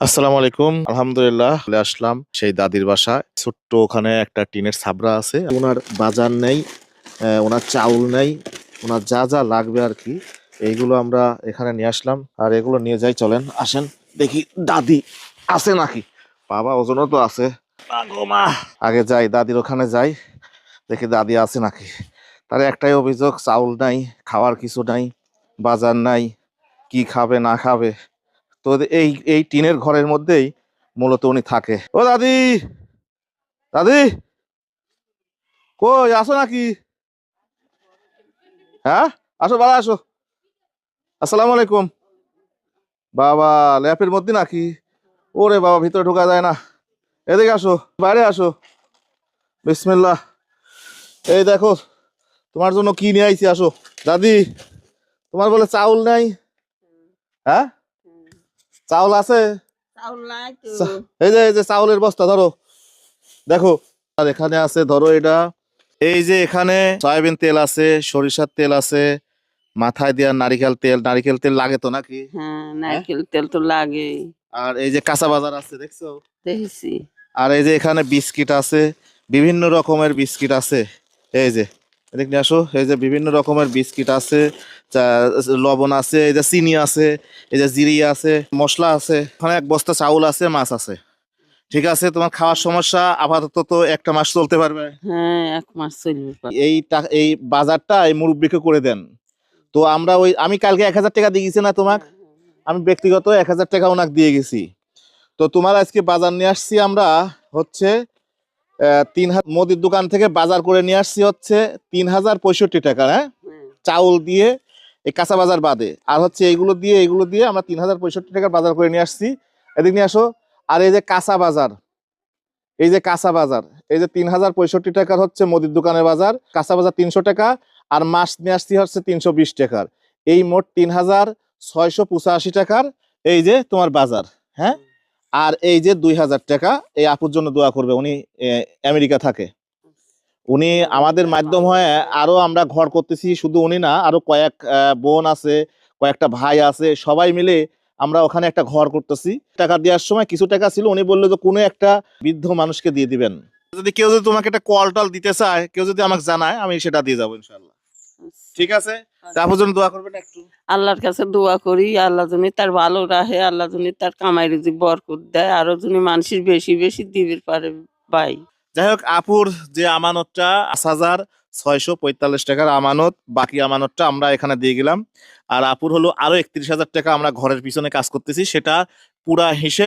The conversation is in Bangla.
আসসালামু আলাইকুম। আলহামদুলিল্লাহ চলে আসলাম সেই দাদির বাসায়। ছোট্ট ওখানে একটা টিনের ছাবরা আছে। ওনার বাজার নেই, ওনার চাউল নেই, ওনার যা যা লাগবে আর কি এইগুলো আমরা এখানে নিয়ে আসলাম। আর এগুলো নিয়ে যাই, চলেন আসেন দেখি দাদি আছে নাকি। বাবা ওজনও তো আছে। মা গো মা, আগে যাই দাদির ওখানে যাই, দেখি দাদি আছে নাকি। তার একটাই অভিযোগ, চাউল নাই, খাওয়ার কিছু নাই, বাজার নাই, কি খাবে না খাবে। তো এই এই টিনের ঘরের মধ্যেই মূলত উনি থাকে। ও দাদি, দাদি কই আসো নাকি? হ্যাঁ, আসো বাবা আসো। আসসালামু আলাইকুম। বাবা ল্যাপের মধ্যে নাকি? ওরে বাবা, ভিতরে ঢোকা যায় না। এদিকে আসো, বাইরে আসো। বিসমিল্লাহ। এই দেখো তোমার জন্য কি নিয়ে আইছি, আসো। দাদি, তোমার বলে চাউল নাই? হ্যাঁ, চাউল আছে? এই যে চাউলের বস্তা ধরো, দেখো। আর এখানে আছে, ধরো এটা। এই যে এখানে সয়াবিন তেল আছে, সরিষার তেল আছে, মাথায় দেওয়ার নারিকেল তেল। নারিকেল তেল লাগে তো নাকি? হ্যাঁ, নারকেল তেল তো লাগে। আর এই যে কাঁচা বাজার আছে, দেখছো? দেখেছি। আর এই যে এখানে বিস্কিট আছে, বিভিন্ন রকমের বিস্কিট আছে। এই যে এদিক নিয়ে আসো, এই যে বিভিন্ন রকমের বিস্কিট আছে, লবণ আছে, এই যে চিনি আছে, এই যে জিরি আছে, মশলা আছে। ওখানে এক বস্তা চাউল আছে, মাছ আছে। ঠিক আছে, তোমার খাওয়ার সমস্যা আপাতত তো একটা মাস চলতে পারবে। হ্যাঁ, 1 মাস চলবে। এই বাজারটা এই মুরব্বিকে করে দেন। তো আমরা আমি কালকে 1,000 টাকা দিয়ে গেছি না তোমাক? আমি ব্যক্তিগত 1,000 টাকা ওনাকে দিয়ে গেছি। তো তোমার আজকে বাজার নিয়ে আসছি আমরা হচ্ছে 3,000, মুদির দোকান থেকে বাজার করে নিয়ে আসছি হচ্ছে 3,065 টাকা। হ্যাঁ, চাউল দিয়ে, এই কাঁচা বাজার বাদে। আর হচ্ছে এইগুলো দিয়ে আমরা 3,065 টাকার বাজার করে নিয়ে আসছি। এদিক নিয়ে আসো। আর এই যে কাঁচা বাজার, এই যে কাঁচা বাজার, এই যে 3,065 টাকার হচ্ছে মুদির দোকানের বাজার। কাঁচা বাজার 300 টাকা, আর মাছ নিয়ে আসছি হচ্ছে 320 টাকার। এই মোট 3,685 টাকার এই যে তোমার বাজার। হ্যাঁ, আর এই যে 2,000 টাকা এই আপুর জন্য দোয়া করবে, উনি আমেরিকা থাকে। উনি আমাদের মাধ্যম হয়ে আরো আমরা ঘর করতেছি, শুধু উনি না, আরো কয়েক বোন আছে, কয়েকটা ভাই আছে, সবাই মিলে আমরা ওখানে একটা ঘর করতেছি। টাকা দেওয়ার সময় কিছু টাকা ছিল, উনি বললো যে কোনো একটা বৃদ্ধ মানুষকে দিয়ে দিবেন। যদি কেউ যদি তোমাকে একটা কল টল দিতে চায়, কেউ যদি আমাকে জানায়, আমি সেটা দিয়ে যাবো ইনশাল্লাহ। ঠিক আছে, তারপর জন্য দোয়া করবেন একটু। আল্লাহর কাছে দোয়া করি, আল্লাহ যদি তার ভালো রাখে, আল্লাহ যদি তার কামাই রুজি বরকত দেয়, আরো যদি মানুষের বেশি বেশি দিবে পারে। ভাই, যাই হোক, আপুর যে আমানতটা 5,645 টাকার আমানত, বাকি আমানতটা আমরা এখানে দিয়ে গেলাম। আর আপুর হলো আরো 31,000 টাকা আমরা ঘরের পিছনে কাজ করতেছি, সেটা পুরা হিসেব